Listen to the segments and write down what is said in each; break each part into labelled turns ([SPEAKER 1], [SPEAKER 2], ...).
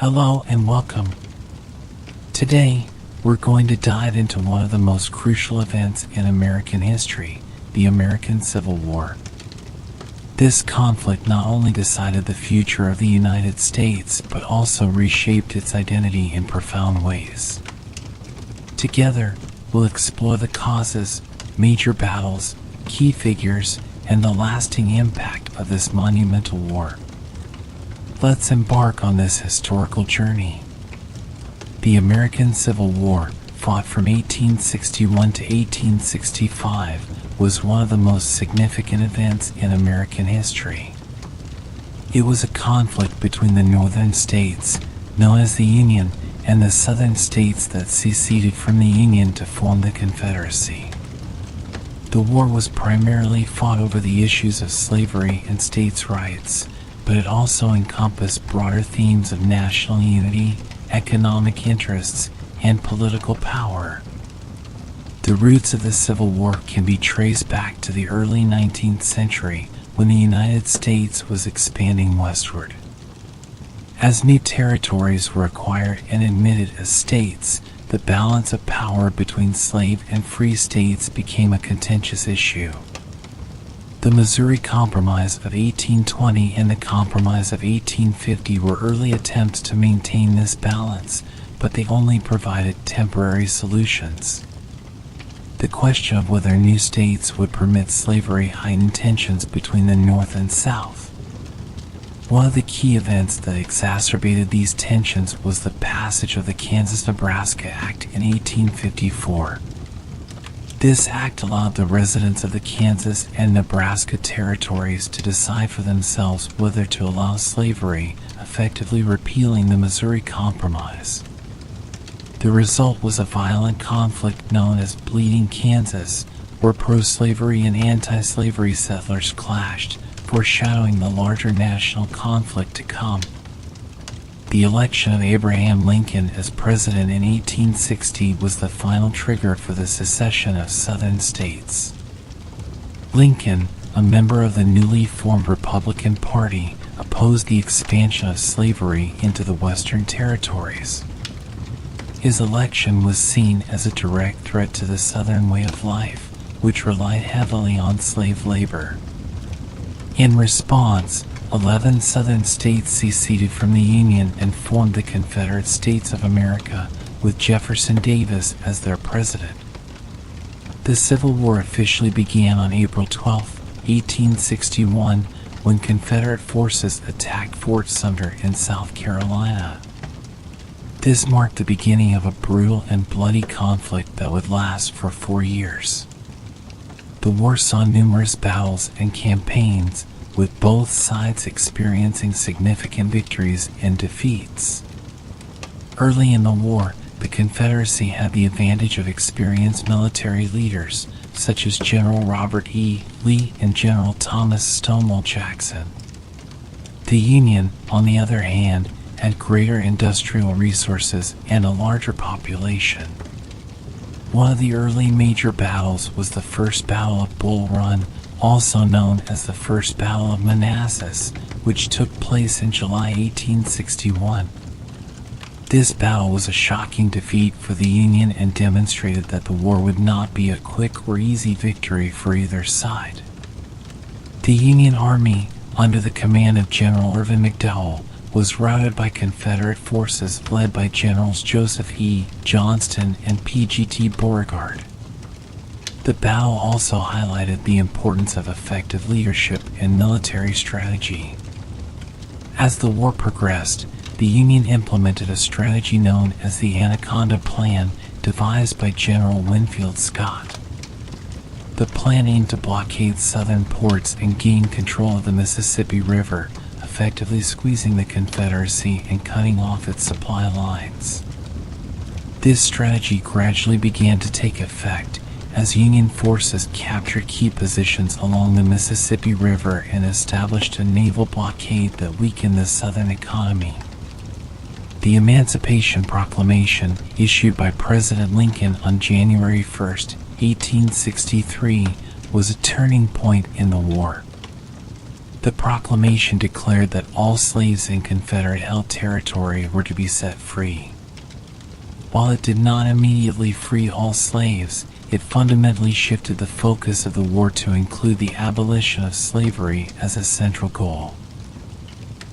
[SPEAKER 1] Hello and welcome. Today, we're going to dive into one of the most crucial events in American history, the American Civil War. This conflict not only decided the future of the United States, but also reshaped its identity in profound ways. Together, we'll explore the causes, major battles, key figures, and the lasting impact of this monumental war. Let's embark on this historical journey. The American Civil War, fought from 1861 to 1865, was one of the most significant events in American history. It was a conflict between the northern states, known as the Union, and the southern states that seceded from the Union to form the Confederacy. The war was primarily fought over the issues of slavery and states' rights, but it also encompassed broader themes of national unity, economic interests, and political power. The roots of the Civil War can be traced back to the early 19th century, when the United States was expanding westward. As new territories were acquired and admitted as states, the balance of power between slave and free states became a contentious issue. The Missouri Compromise of 1820 and the Compromise of 1850 were early attempts to maintain this balance, but they only provided temporary solutions. The question of whether new states would permit slavery heightened tensions between the North and South. One of the key events that exacerbated these tensions was the passage of the Kansas-Nebraska Act in 1854. This act allowed the residents of the Kansas and Nebraska territories to decide for themselves whether to allow slavery, effectively repealing the Missouri Compromise. The result was a violent conflict known as Bleeding Kansas, where pro-slavery and anti-slavery settlers clashed, foreshadowing the larger national conflict to come. The election of Abraham Lincoln as president in 1860 was the final trigger for the secession of southern states. Lincoln, a member of the newly formed Republican Party, opposed the expansion of slavery into the western territories. His election was seen as a direct threat to the Southern way of life, which relied heavily on slave labor. In response, 11 Southern states seceded from the Union and formed the Confederate States of America, with Jefferson Davis as their president. The Civil War officially began on April 12, 1861, when Confederate forces attacked Fort Sumter in South Carolina. This marked the beginning of a brutal and bloody conflict that would last for 4 years. The war saw numerous battles and campaigns, with both sides experiencing significant victories and defeats. Early in the war, the Confederacy had the advantage of experienced military leaders, such as General Robert E. Lee and General Thomas Stonewall Jackson. The Union, on the other hand, had greater industrial resources and a larger population. One of the early major battles was the First Battle of Bull Run, also known as the First Battle of Manassas, which took place in July 1861. This battle was a shocking defeat for the Union and demonstrated that the war would not be a quick or easy victory for either side. The Union Army, under the command of General Irvin McDowell, was routed by Confederate forces led by Generals Joseph E. Johnston and P.G.T. Beauregard. The battle also highlighted the importance of effective leadership and military strategy. As the war progressed, the Union implemented a strategy known as the Anaconda Plan, devised by General Winfield Scott. The plan aimed to blockade southern ports and gain control of the Mississippi River, effectively squeezing the Confederacy and cutting off its supply lines. This strategy gradually began to take effect as Union forces captured key positions along the Mississippi River and established a naval blockade that weakened the Southern economy. The Emancipation Proclamation, issued by President Lincoln on January 1, 1863, was a turning point in the war. The proclamation declared that all slaves in Confederate-held territory were to be set free. While it did not immediately free all slaves, it fundamentally shifted the focus of the war to include the abolition of slavery as a central goal.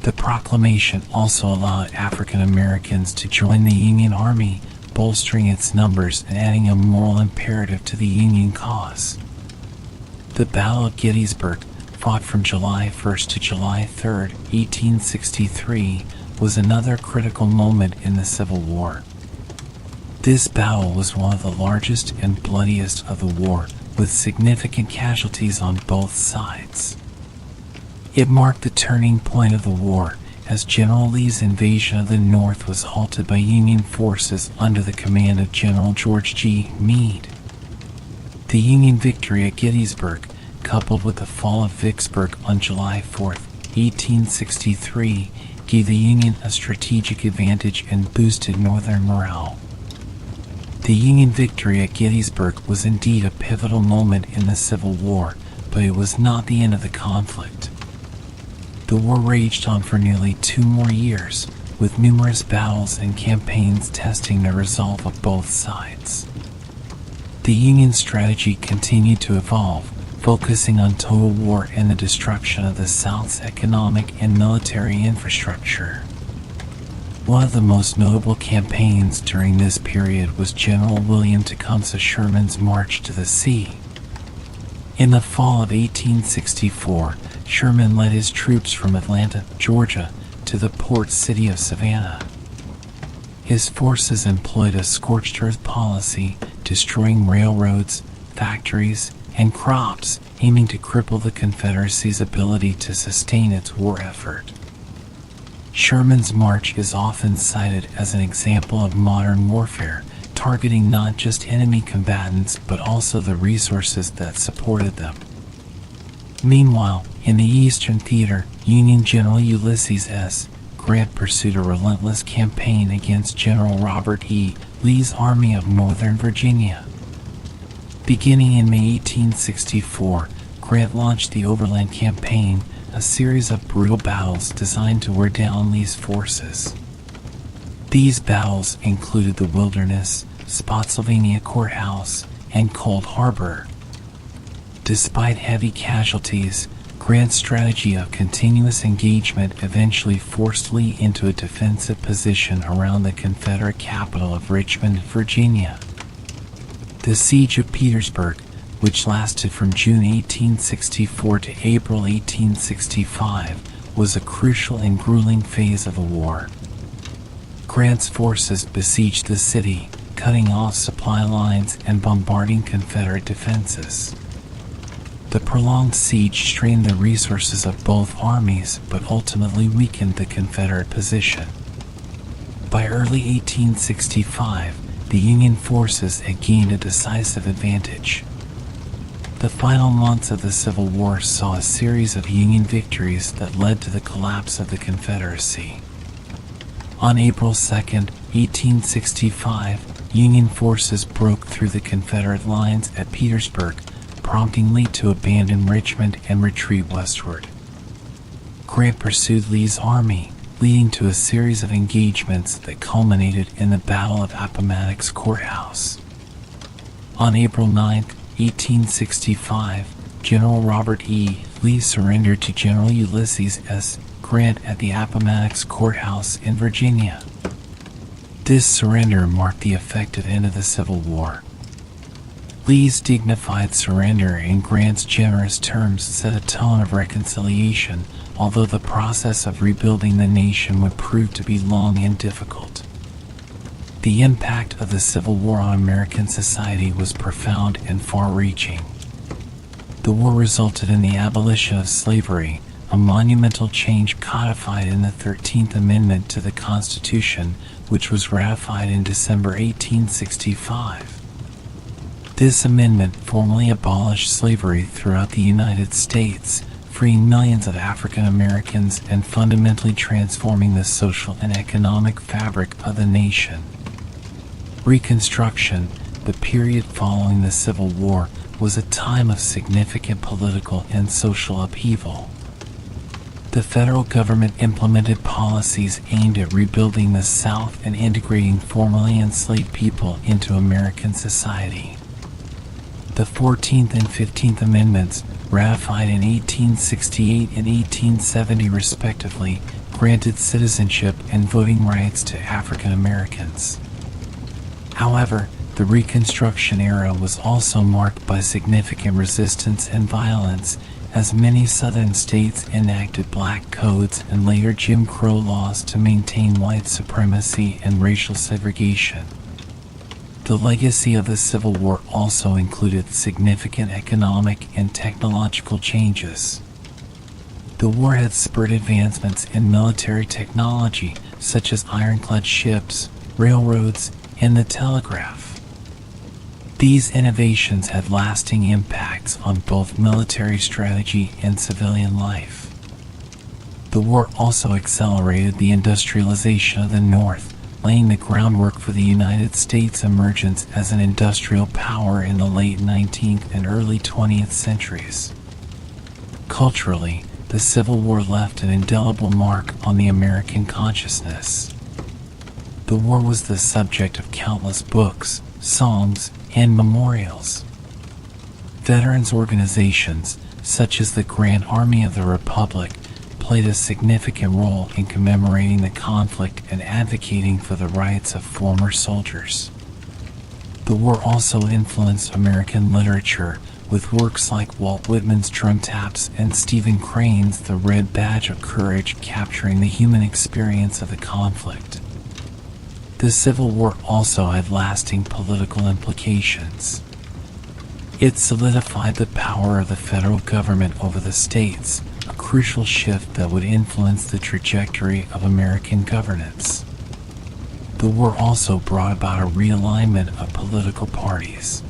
[SPEAKER 1] The proclamation also allowed African Americans to join the Union Army, bolstering its numbers and adding a moral imperative to the Union cause. The Battle of Gettysburg, fought from July 1st to July 3rd, 1863, was another critical moment in the Civil War. This battle was one of the largest and bloodiest of the war, with significant casualties on both sides. It marked the turning point of the war, as General Lee's invasion of the North was halted by Union forces under the command of General George G. Meade. The Union victory at Gettysburg, coupled with the fall of Vicksburg on July 4, 1863, gave the Union a strategic advantage and boosted Northern morale. The Union victory at Gettysburg was indeed a pivotal moment in the Civil War, but it was not the end of the conflict. The war raged on for nearly 2 more years, with numerous battles and campaigns testing the resolve of both sides. The Union strategy continued to evolve, focusing on total war and the destruction of the South's economic and military infrastructure. One of the most notable campaigns during this period was General William Tecumseh Sherman's March to the Sea. In the fall of 1864, Sherman led his troops from Atlanta, Georgia, to the port city of Savannah. His forces employed a scorched earth policy, destroying railroads, factories, and crops, aiming to cripple the Confederacy's ability to sustain its war effort. Sherman's march is often cited as an example of modern warfare, targeting not just enemy combatants but also the resources that supported them. Meanwhile, in the Eastern Theater, Union General Ulysses S. Grant pursued a relentless campaign against General Robert E. Lee's Army of Northern Virginia. Beginning in May 1864, Grant launched the Overland Campaign, a series of brutal battles designed to wear down Lee's forces. These battles included the Wilderness, Spotsylvania Courthouse, and Cold Harbor. Despite heavy casualties, Grant's strategy of continuous engagement eventually forced Lee into a defensive position around the Confederate capital of Richmond, Virginia. The Siege of Petersburg, which lasted from June 1864 to April 1865, was a crucial and grueling phase of the war. Grant's forces besieged the city, cutting off supply lines and bombarding Confederate defenses. The prolonged siege strained the resources of both armies but ultimately weakened the Confederate position. By early 1865, the Union forces had gained a decisive advantage. The final months of the Civil War saw a series of Union victories that led to the collapse of the Confederacy. On April 2, 1865, Union forces broke through the Confederate lines at Petersburg, prompting Lee to abandon Richmond and retreat westward. Grant pursued Lee's army, leading to a series of engagements that culminated in the Battle of Appomattox Courthouse. On April 9, 1865, General Robert E. Lee surrendered to General Ulysses S. Grant at the Appomattox Courthouse in Virginia. This surrender marked the effective end of the Civil War. Lee's dignified surrender and Grant's generous terms set a tone of reconciliation, although the process of rebuilding the nation would prove to be long and difficult. The impact of the Civil War on American society was profound and far-reaching. The war resulted in the abolition of slavery, a monumental change codified in the 13th Amendment to the Constitution, which was ratified in December 1865. This amendment formally abolished slavery throughout the United States, freeing millions of African Americans and fundamentally transforming the social and economic fabric of the nation. Reconstruction, the period following the Civil War, was a time of significant political and social upheaval. The federal government implemented policies aimed at rebuilding the South and integrating formerly enslaved people into American society. The 14th and 15th Amendments, ratified in 1868 and 1870 respectively, granted citizenship and voting rights to African Americans. However, the Reconstruction era was also marked by significant resistance and violence, as many Southern states enacted black codes and later Jim Crow laws to maintain white supremacy and racial segregation. The legacy of the Civil War also included significant economic and technological changes. The war had spurred advancements in military technology, such as ironclad ships, railroads, and the telegraph. These innovations had lasting impacts on both military strategy and civilian life. The war also accelerated the industrialization of the North, laying the groundwork for the United States' emergence as an industrial power in the late 19th and early 20th centuries. Culturally, the Civil War left an indelible mark on the American consciousness. The war was the subject of countless books, songs, and memorials. Veterans organizations, such as the Grand Army of the Republic, played a significant role in commemorating the conflict and advocating for the rights of former soldiers. The war also influenced American literature, with works like Walt Whitman's Drum Taps and Stephen Crane's The Red Badge of Courage capturing the human experience of the conflict. The Civil War also had lasting political implications. It solidified the power of the federal government over the states, a crucial shift that would influence the trajectory of American governance. The war also brought about a realignment of political parties.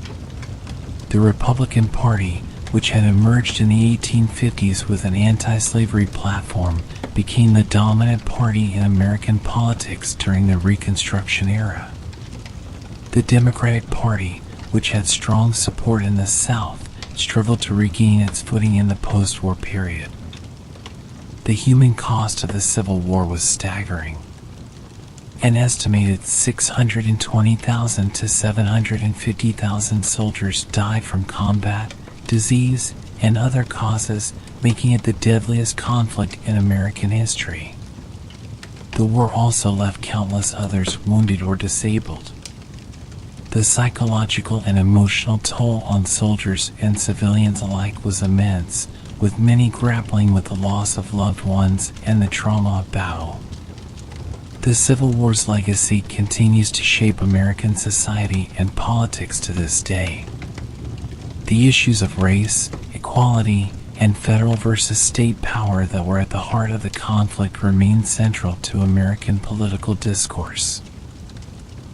[SPEAKER 1] The Republican Party, which had emerged in the 1850s with an anti-slavery platform, became the dominant party in American politics during the Reconstruction era. The Democratic Party, which had strong support in the South, struggled to regain its footing in the post-war period. The human cost of the Civil War was staggering. An estimated 620,000 to 750,000 soldiers died from combat, disease, and other causes, making it the deadliest conflict in American history. The war also left countless others wounded or disabled. The psychological and emotional toll on soldiers and civilians alike was immense, with many grappling with the loss of loved ones and the trauma of battle. The Civil War's legacy continues to shape American society and politics to this day. The issues of race, equality, and federal versus state power that were at the heart of the conflict remain central to American political discourse.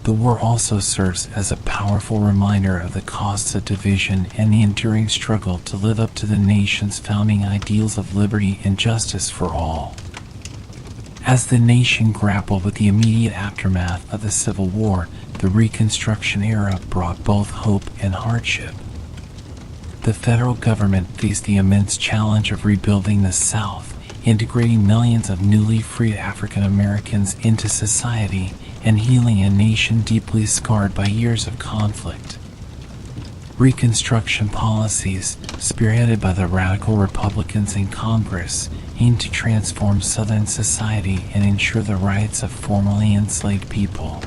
[SPEAKER 1] The war also serves as a powerful reminder of the costs of division and the enduring struggle to live up to the nation's founding ideals of liberty and justice for all. As the nation grappled with the immediate aftermath of the Civil War, the Reconstruction era brought both hope and hardship. The federal government faced the immense challenge of rebuilding the South, integrating millions of newly freed African Americans into society, and healing a nation deeply scarred by years of conflict. Reconstruction policies, spearheaded by the radical Republicans in Congress, aimed to transform Southern society and ensure the rights of formerly enslaved people.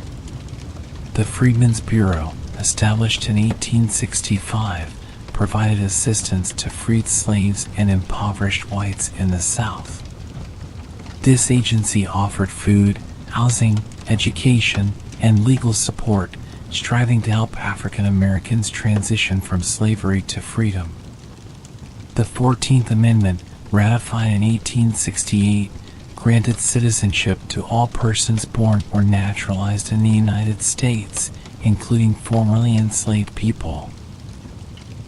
[SPEAKER 1] The Freedmen's Bureau, established in 1865, provided assistance to freed slaves and impoverished whites in the South. This agency offered food, housing, education, and legal support, striving to help African Americans transition from slavery to freedom. The 14th Amendment, ratified in 1868, granted citizenship to all persons born or naturalized in the United States, including formerly enslaved people.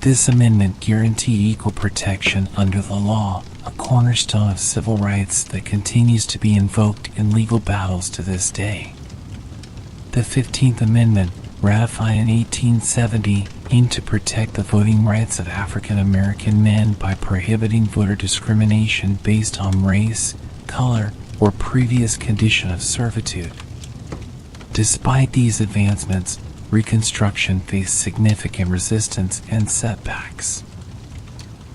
[SPEAKER 1] This amendment guaranteed equal protection under the law, a cornerstone of civil rights that continues to be invoked in legal battles to this day. The 15th Amendment, ratified in 1870, aimed to protect the voting rights of African American men by prohibiting voter discrimination based on race, color, or previous condition of servitude. Despite these advancements, Reconstruction faced significant resistance and setbacks.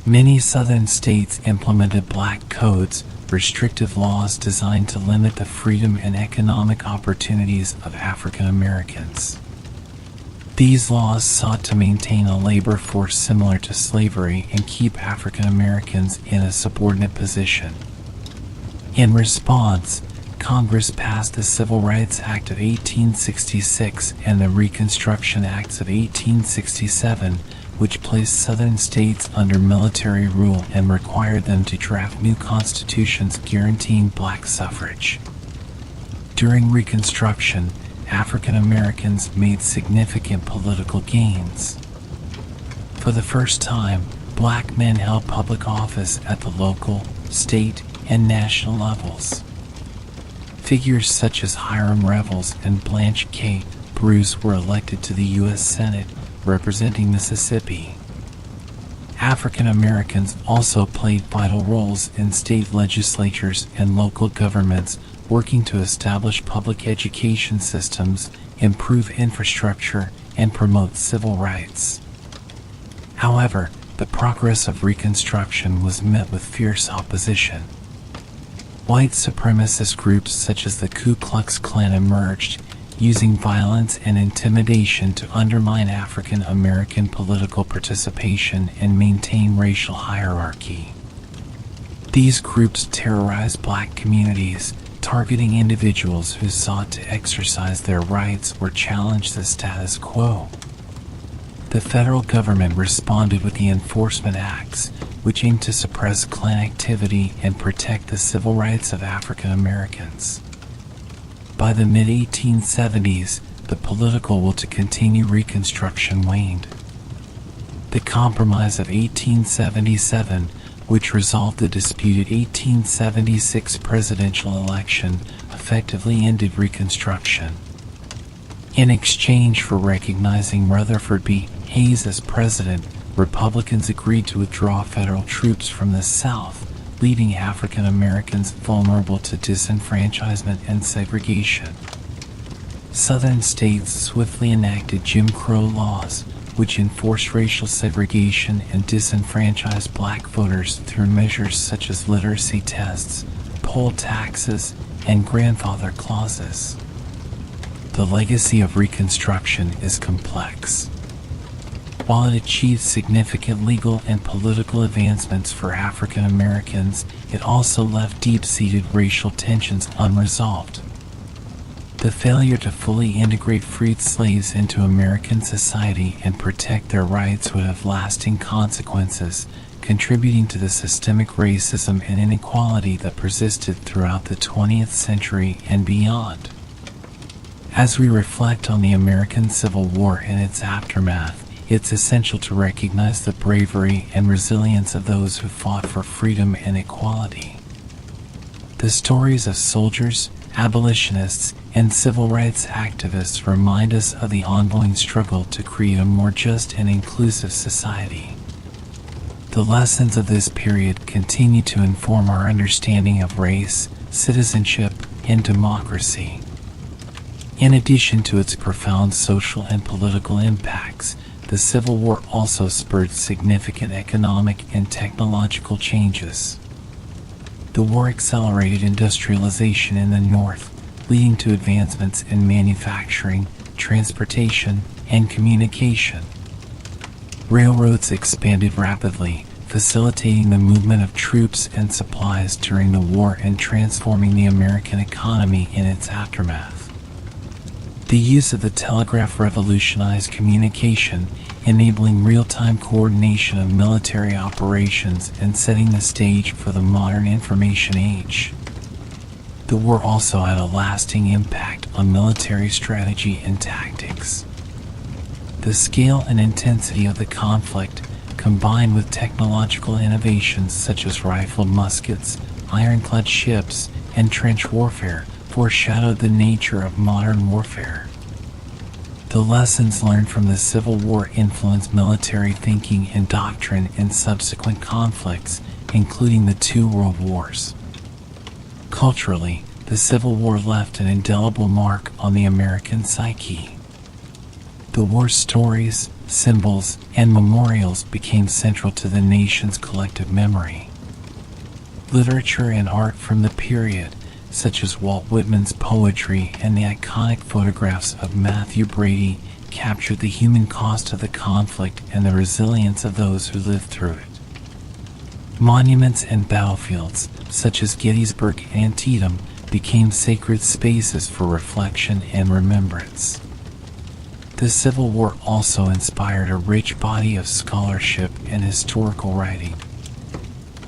[SPEAKER 1] Many Southern states implemented black codes, restrictive laws designed to limit the freedom and economic opportunities of African Americans. These laws sought to maintain a labor force similar to slavery and keep African Americans in a subordinate position. In response, Congress passed the Civil Rights Act of 1866 and the Reconstruction Acts of 1867, which placed Southern states under military rule and required them to draft new constitutions guaranteeing black suffrage. During Reconstruction, African Americans made significant political gains. For the first time, black men held public office at the local, state, and national levels. Figures such as Hiram Revels and Blanche K. Bruce were elected to the U.S. Senate, representing Mississippi. African Americans also played vital roles in state legislatures and local governments, working to establish public education systems, improve infrastructure, and promote civil rights. However, the progress of Reconstruction was met with fierce opposition. White supremacist groups such as the Ku Klux Klan emerged, using violence and intimidation to undermine African American political participation and maintain racial hierarchy. These groups terrorized black communities, targeting individuals who sought to exercise their rights or challenge the status quo. The federal government responded with the Enforcement Acts, which aimed to suppress Klan activity and protect the civil rights of African Americans. By the mid-1870s, the political will to continue Reconstruction waned. The Compromise of 1877, which resolved the disputed 1876 presidential election, effectively ended Reconstruction. In exchange for recognizing Rutherford B. Hayes as president, Republicans agreed to withdraw federal troops from the South, leaving African Americans vulnerable to disenfranchisement and segregation. Southern states swiftly enacted Jim Crow laws, which enforced racial segregation and disenfranchised black voters through measures such as literacy tests, poll taxes, and grandfather clauses. The legacy of Reconstruction is complex. While it achieved significant legal and political advancements for African Americans, it also left deep-seated racial tensions unresolved. The failure to fully integrate freed slaves into American society and protect their rights would have lasting consequences, contributing to the systemic racism and inequality that persisted throughout the 20th century and beyond. As we reflect on the American Civil War and its aftermath, it's essential to recognize the bravery and resilience of those who fought for freedom and equality. The stories of soldiers, abolitionists, and civil rights activists remind us of the ongoing struggle to create a more just and inclusive society. The lessons of this period continue to inform our understanding of race, citizenship, and democracy. In addition to its profound social and political impacts, the Civil War also spurred significant economic and technological changes. The war accelerated industrialization in the North, leading to advancements in manufacturing, transportation, and communication. Railroads expanded rapidly, facilitating the movement of troops and supplies during the war and transforming the American economy in its aftermath. The use of the telegraph revolutionized communication, enabling real-time coordination of military operations and setting the stage for the modern information age. The war also had a lasting impact on military strategy and tactics. The scale and intensity of the conflict, combined with technological innovations such as rifled muskets, ironclad ships, and trench warfare, foreshadowed the nature of modern warfare. The The lessons learned from the Civil War influenced military thinking and doctrine in subsequent conflicts, including the two world wars. Culturally, the Civil War left an indelible mark on the American psyche. The war's stories, symbols, and memorials became central to the nation's collective memory. Literature and art from the period, such as Walt Whitman's poetry and the iconic photographs of Matthew Brady, captured the human cost of the conflict and the resilience of those who lived through it. Monuments and battlefields, such as Gettysburg and Antietam, became sacred spaces for reflection and remembrance. The Civil War also inspired a rich body of scholarship and historical writing.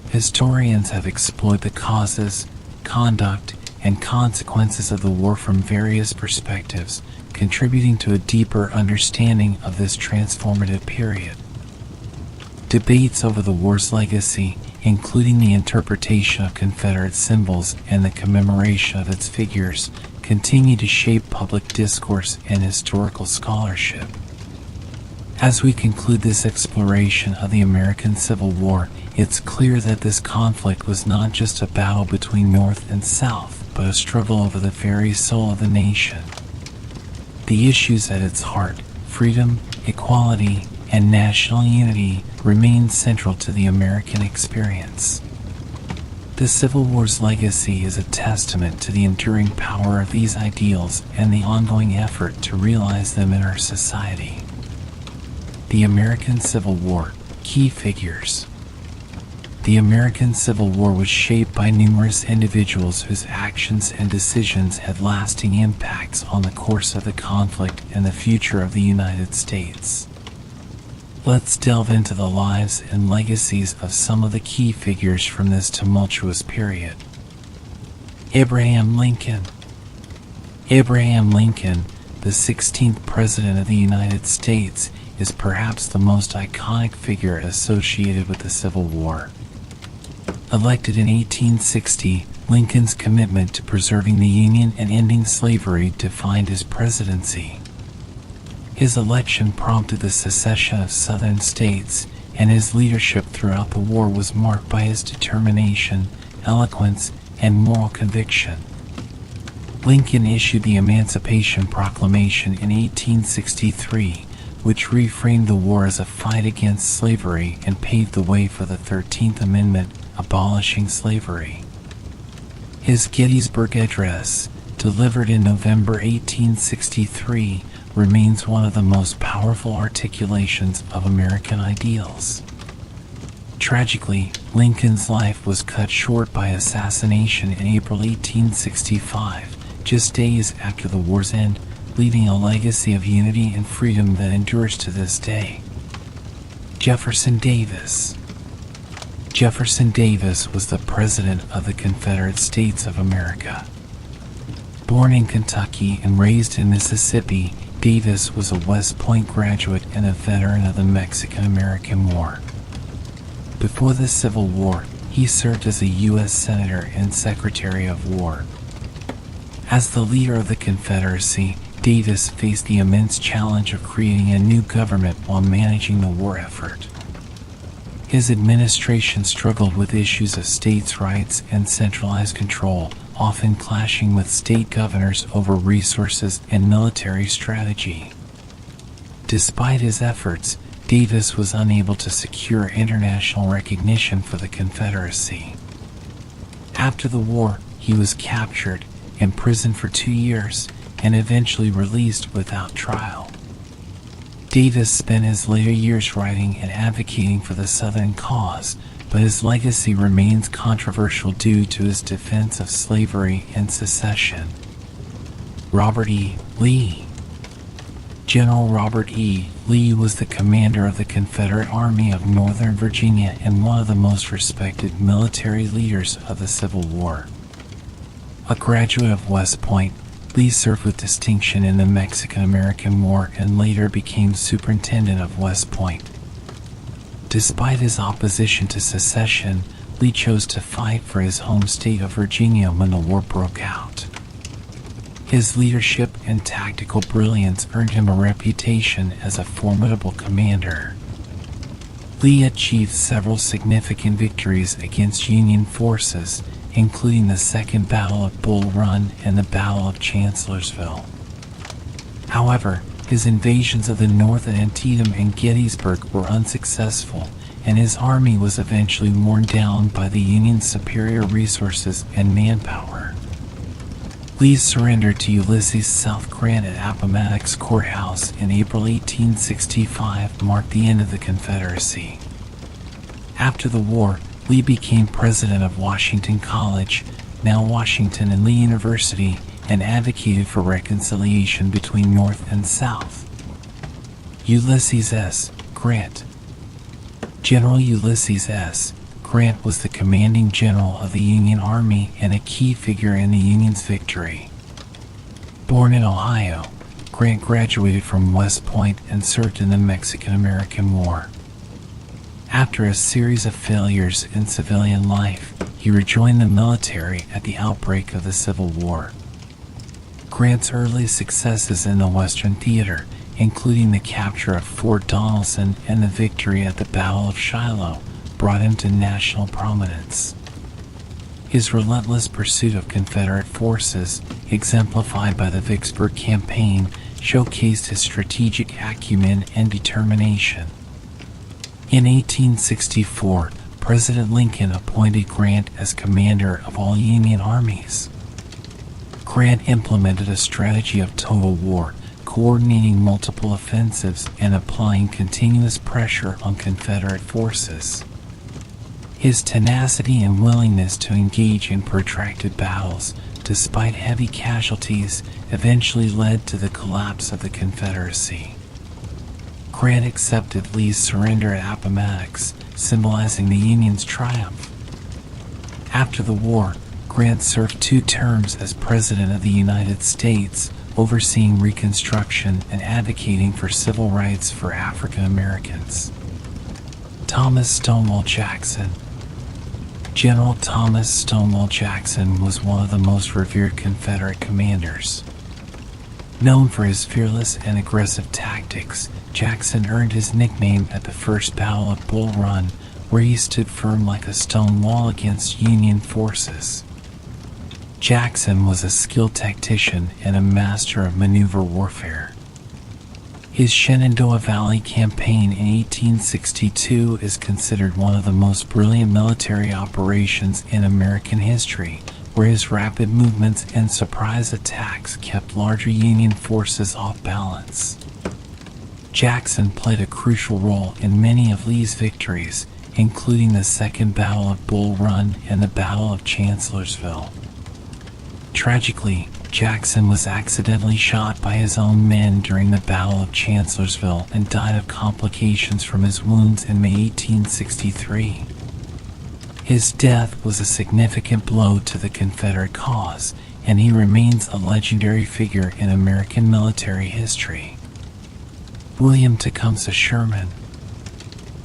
[SPEAKER 1] Historians have explored the causes, conduct, and consequences of the war from various perspectives, contributing to a deeper understanding of this transformative period. Debates over the war's legacy, including the interpretation of Confederate symbols and the commemoration of its figures, continue to shape public discourse and historical scholarship. As we conclude this exploration of the American Civil War, it's clear that this conflict was not just a battle between North and South, but a struggle over the very soul of the nation. The issues at its heart, freedom, equality, and national unity, remain central to the American experience. The Civil War's legacy is a testament to the enduring power of these ideals and the ongoing effort to realize them in our society. The American Civil War, key figures. The American Civil War was shaped by numerous individuals whose actions and decisions had lasting impacts on the course of the conflict and the future of the United States. Let's delve into the lives and legacies of some of the key figures from this tumultuous period. Abraham Lincoln. Abraham Lincoln, the 16th President of the United States, is perhaps the most iconic figure associated with the Civil War. Elected in 1860, Lincoln's commitment to preserving the Union and ending slavery defined his presidency. His election prompted the secession of Southern states, and his leadership throughout the war was marked by his determination, eloquence, and moral conviction. Lincoln issued the Emancipation Proclamation in 1863, which reframed the war as a fight against slavery and paved the way for the 13th Amendment, abolishing slavery. His Gettysburg Address, delivered in November 1863, remains one of the most powerful articulations of American ideals. Tragically, Lincoln's life was cut short by assassination in April 1865, just days after the war's end, leaving a legacy of unity and freedom that endures to this day. Jefferson Davis. Jefferson Davis was the President of the Confederate States of America. Born in Kentucky and raised in Mississippi, Davis was a West Point graduate and a veteran of the Mexican-American War. Before the Civil War, he served as a U.S. Senator and Secretary of War. As the leader of the Confederacy, Davis faced the immense challenge of creating a new government while managing the war effort. His administration struggled with issues of states' rights and centralized control, often clashing with state governors over resources and military strategy. Despite his efforts, Davis was unable to secure international recognition for the Confederacy. After the war, he was captured, imprisoned for 2 years, and eventually released without trial. Davis spent his later years writing and advocating for the Southern cause, but his legacy remains controversial due to his defense of slavery and secession. Robert E. Lee. General Robert E. Lee was the commander of the Confederate Army of Northern Virginia and one of the most respected military leaders of the Civil War. A graduate of West Point, Lee served with distinction in the Mexican-American War and later became superintendent of West Point. Despite his opposition to secession, Lee chose to fight for his home state of Virginia when the war broke out. His leadership and tactical brilliance earned him a reputation as a formidable commander. Lee achieved several significant victories against Union forces, including the Second Battle of Bull Run and the Battle of Chancellorsville. However, his invasions of the North at Antietam and Gettysburg were unsuccessful, and his army was eventually worn down by the Union's superior resources and manpower. Lee's surrender to Ulysses S. Grant at Appomattox Courthouse in April 1865 marked the end of the Confederacy. After the war, Lee became president of Washington College, now Washington and Lee University, and advocated for reconciliation between North and South. Ulysses S. Grant. General Ulysses S. Grant was the commanding general of the Union Army and a key figure in the Union's victory. Born in Ohio, Grant graduated from West Point and served in the Mexican-American War. After a series of failures in civilian life, he rejoined the military at the outbreak of the Civil War. Grant's early successes in the Western Theater, including the capture of Fort Donelson and the victory at the Battle of Shiloh, brought him to national prominence. His relentless pursuit of Confederate forces, exemplified by the Vicksburg Campaign, showcased his strategic acumen and determination. In 1864, President Lincoln appointed Grant as commander of all Union armies. Grant implemented a strategy of total war, coordinating multiple offensives and applying continuous pressure on Confederate forces. His tenacity and willingness to engage in protracted battles, despite heavy casualties, eventually led to the collapse of the Confederacy. Grant accepted Lee's surrender at Appomattox, symbolizing the Union's triumph. After the war, Grant served 2 terms as President of the United States, overseeing Reconstruction and advocating for civil rights for African Americans. Thomas Stonewall Jackson. General Thomas Stonewall Jackson was one of the most revered Confederate commanders. Known for his fearless and aggressive tactics, Jackson earned his nickname at the First Battle of Bull Run, where he stood firm like a stone wall against Union forces. Jackson was a skilled tactician and a master of maneuver warfare. His Shenandoah Valley campaign in 1862 is considered one of the most brilliant military operations in American history, where his rapid movements and surprise attacks kept larger Union forces off balance. Jackson played a crucial role in many of Lee's victories, including the Second Battle of Bull Run and the Battle of Chancellorsville. Tragically, Jackson was accidentally shot by his own men during the Battle of Chancellorsville and died of complications from his wounds in May 1863. His death was a significant blow to the Confederate cause, and he remains a legendary figure in American military history. William Tecumseh Sherman.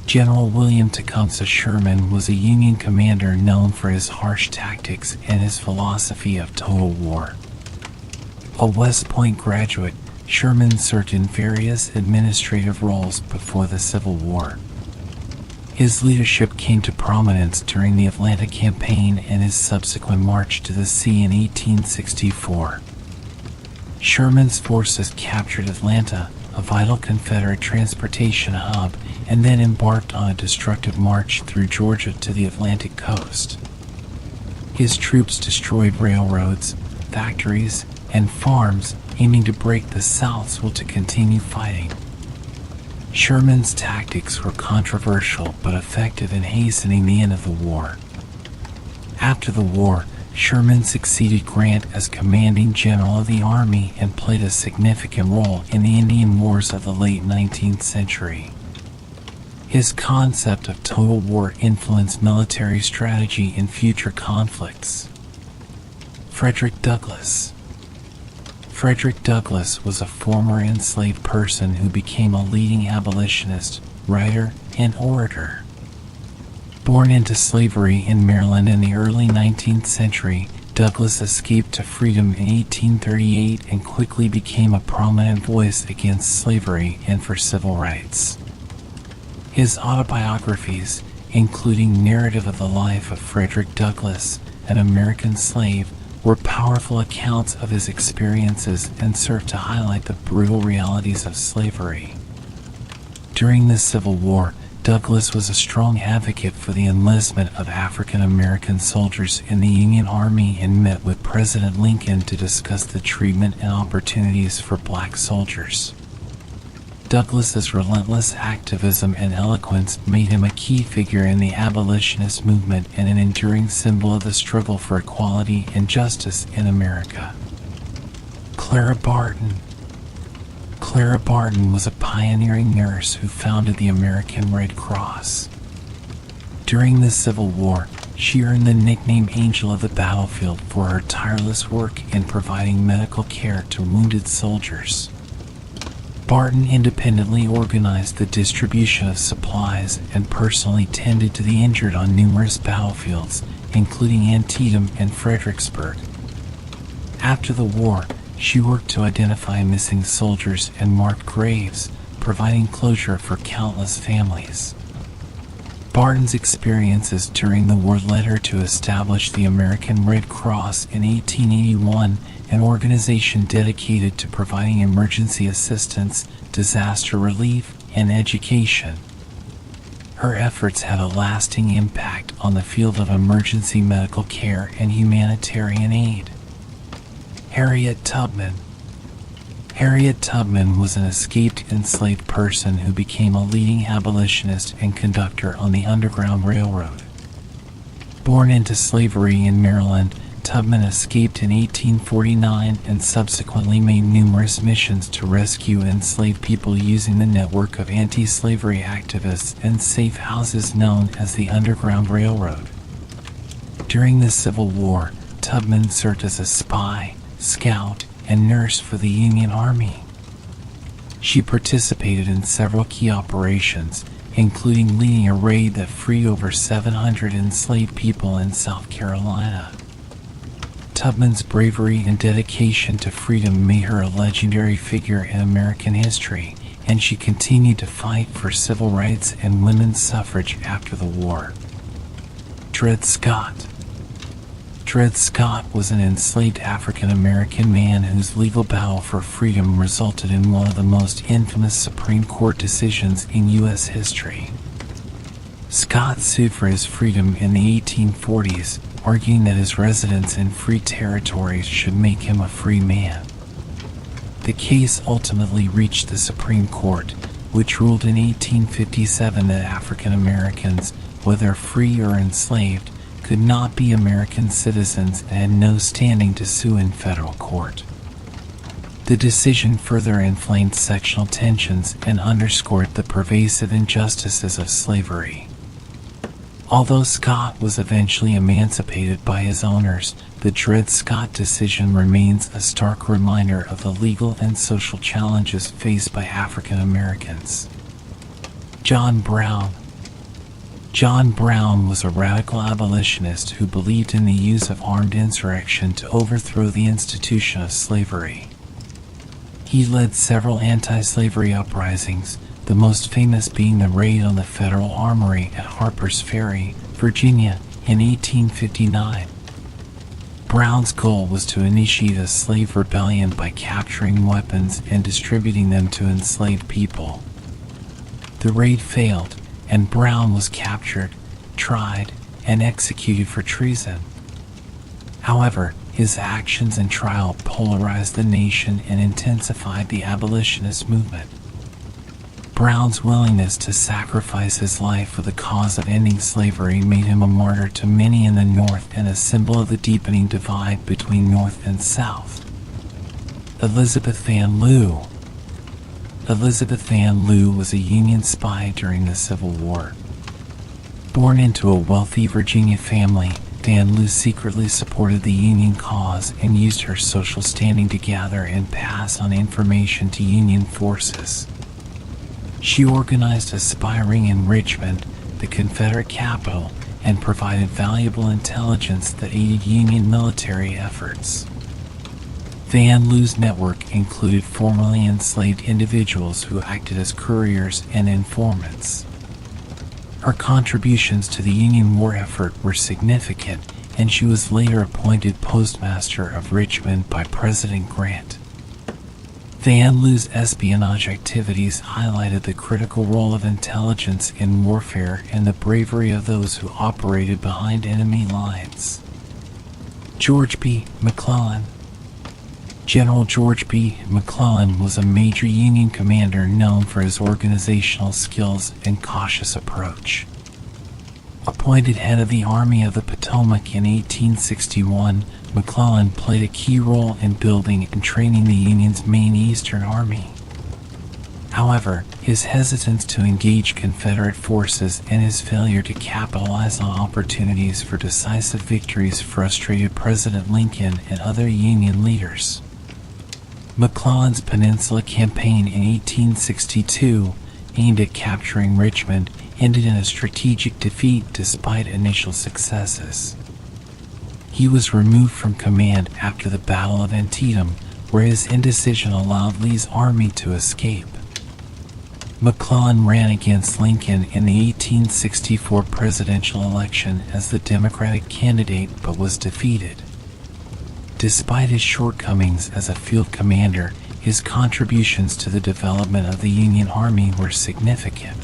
[SPEAKER 1] General William Tecumseh Sherman was a Union commander known for his harsh tactics and his philosophy of total war. A West Point graduate, Sherman served in various administrative roles before the Civil War. His leadership came to prominence during the Atlanta Campaign and his subsequent march to the sea in 1864. Sherman's forces captured Atlanta, a vital Confederate transportation hub, and then embarked on a destructive march through Georgia to the Atlantic coast. His troops destroyed railroads, factories, and farms, aiming to break the South's will to continue fighting. Sherman's tactics were controversial but effective in hastening the end of the war. After the war, Sherman succeeded Grant as commanding general of the Army and played a significant role in the Indian Wars of the late 19th century. His concept of total war influenced military strategy in future conflicts. Frederick Douglass. Frederick Douglass was a former enslaved person who became a leading abolitionist, writer, and orator. Born into slavery in Maryland in the early 19th century, Douglas escaped to freedom in 1838 and quickly became a prominent voice against slavery and for civil rights. His autobiographies, including Narrative of the Life of Frederick Douglass, an American Slave, were powerful accounts of his experiences and served to highlight the brutal realities of slavery. During the Civil War, Douglass was a strong advocate for the enlistment of African American soldiers in the Union Army and met with President Lincoln to discuss the treatment and opportunities for black soldiers. Douglass's relentless activism and eloquence made him a key figure in the abolitionist movement and an enduring symbol of the struggle for equality and justice in America. Clara Barton. Clara Barton was a pioneering nurse who founded the American Red Cross. During the Civil War, she earned the nickname Angel of the Battlefield for her tireless work in providing medical care to wounded soldiers. Barton independently organized the distribution of supplies and personally tended to the injured on numerous battlefields, including Antietam and Fredericksburg. After the war, she worked to identify missing soldiers and mark graves, providing closure for countless families. Barton's experiences during the war led her to establish the American Red Cross in 1881, an organization dedicated to providing emergency assistance, disaster relief, and education. Her efforts had a lasting impact on the field of emergency medical care and humanitarian aid. Harriet Tubman. Harriet Tubman was an escaped enslaved person who became a leading abolitionist and conductor on the Underground Railroad. Born into slavery in Maryland, Tubman escaped in 1849 and subsequently made numerous missions to rescue enslaved people using the network of anti-slavery activists and safe houses known as the Underground Railroad. During the Civil War, Tubman served as a spy, scout, and nurse for the Union Army. She participated in several key operations, including leading a raid that freed over 700 enslaved people in South Carolina. Tubman's bravery and dedication to freedom made her a legendary figure in American history, and she continued to fight for civil rights and women's suffrage after the war. Dred Scott. Dred Scott was an enslaved African American man whose legal battle for freedom resulted in one of the most infamous Supreme Court decisions in U.S. history. Scott sued for his freedom in the 1840s, arguing that his residence in free territories should make him a free man. The case ultimately reached the Supreme Court, which ruled in 1857 that African Americans, whether free or enslaved, could not be American citizens and had no standing to sue in federal court. The decision further inflamed sectional tensions and underscored the pervasive injustices of slavery. Although Scott was eventually emancipated by his owners, the Dred Scott decision remains a stark reminder of the legal and social challenges faced by African Americans. John Brown. John Brown was a radical abolitionist who believed in the use of armed insurrection to overthrow the institution of slavery. He led several anti-slavery uprisings, the most famous being the raid on the Federal Armory at Harper's Ferry, Virginia, in 1859. Brown's goal was to initiate a slave rebellion by capturing weapons and distributing them to enslaved people. The raid failed, and Brown was captured, tried, and executed for treason. However, his actions and trial polarized the nation and intensified the abolitionist movement. Brown's willingness to sacrifice his life for the cause of ending slavery made him a martyr to many in the North and a symbol of the deepening divide between North and South. Elizabeth Van Lew. Elizabeth Van Lew was a Union spy during the Civil War. Born into a wealthy Virginia family, Van Lew secretly supported the Union cause and used her social standing to gather and pass on information to Union forces. She organized a spy ring in Richmond, the Confederate capital, and provided valuable intelligence that aided Union military efforts. Van Loo's network included formerly enslaved individuals who acted as couriers and informants. Her contributions to the Union war effort were significant, and she was later appointed Postmaster of Richmond by President Grant. Van Loo's espionage activities highlighted the critical role of intelligence in warfare and the bravery of those who operated behind enemy lines. George B. McClellan. General George B. McClellan was a major Union commander known for his organizational skills and cautious approach. Appointed head of the Army of the Potomac in 1861, McClellan played a key role in building and training the Union's main Eastern Army. However, his hesitance to engage Confederate forces and his failure to capitalize on opportunities for decisive victories frustrated President Lincoln and other Union leaders. McClellan's Peninsula Campaign in 1862, aimed at capturing Richmond, ended in a strategic defeat despite initial successes. He was removed from command after the Battle of Antietam, where his indecision allowed Lee's army to escape. McClellan ran against Lincoln in the 1864 presidential election as the Democratic candidate but was defeated. Despite his shortcomings as a field commander, his contributions to the development of the Union Army were significant.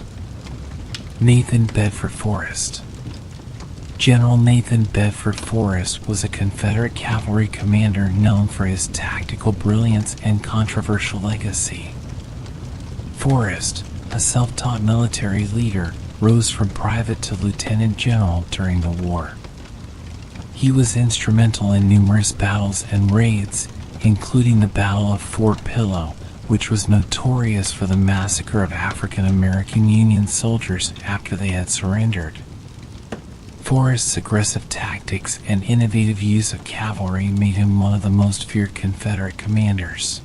[SPEAKER 1] Nathan Bedford Forrest. General Nathan Bedford Forrest was a Confederate cavalry commander known for his tactical brilliance and controversial legacy. Forrest, a self-taught military leader, rose from private to lieutenant general during the war. He was instrumental in numerous battles and raids, including the Battle of Fort Pillow, which was notorious for the massacre of African American Union soldiers after they had surrendered. Forrest's aggressive tactics and innovative use of cavalry made him one of the most feared Confederate commanders.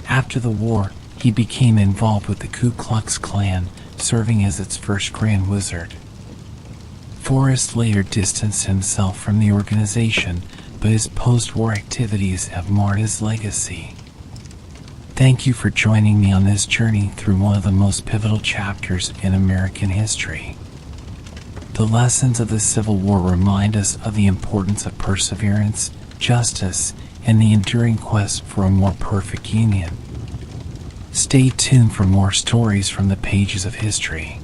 [SPEAKER 1] After the war, he became involved with the Ku Klux Klan, serving as its first Grand Wizard. Forrest later distanced himself from the organization, but his post-war activities have marred his legacy. Thank you for joining me on this journey through one of the most pivotal chapters in American history. The lessons of the Civil War remind us of the importance of perseverance, justice, and the enduring quest for a more perfect union. Stay tuned for more stories from the pages of history.